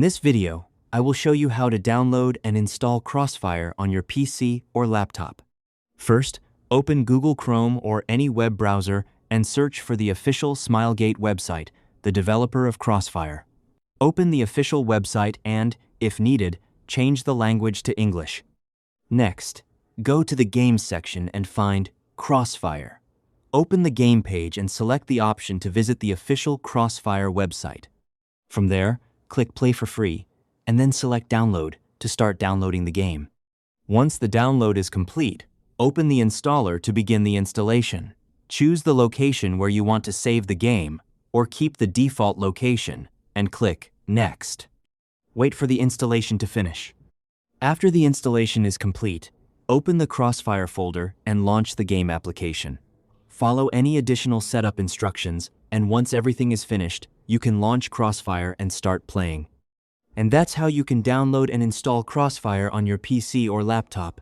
this video, I will show you how to download and install CrossFire on your PC or laptop. First, open Google Chrome or any web browser and search for the official Smilegate website, the developer of CrossFire. Open the official website and, if needed, change the language to English. Next, go to the Games section and find CrossFire. Open the game page and select the option to visit the official CrossFire website. From there, click Play for free, and then select Download to start downloading the game. Once the download is complete, open the installer to begin the installation. Choose the location where you want to save the game, or keep the default location, and click Next. Wait for the installation to finish. After the installation is complete, open the CrossFire folder and launch the game application. Follow any additional setup instructions, and once everything is finished, you can launch CrossFire and start playing. And that's how you can download and install CrossFire on your PC or laptop.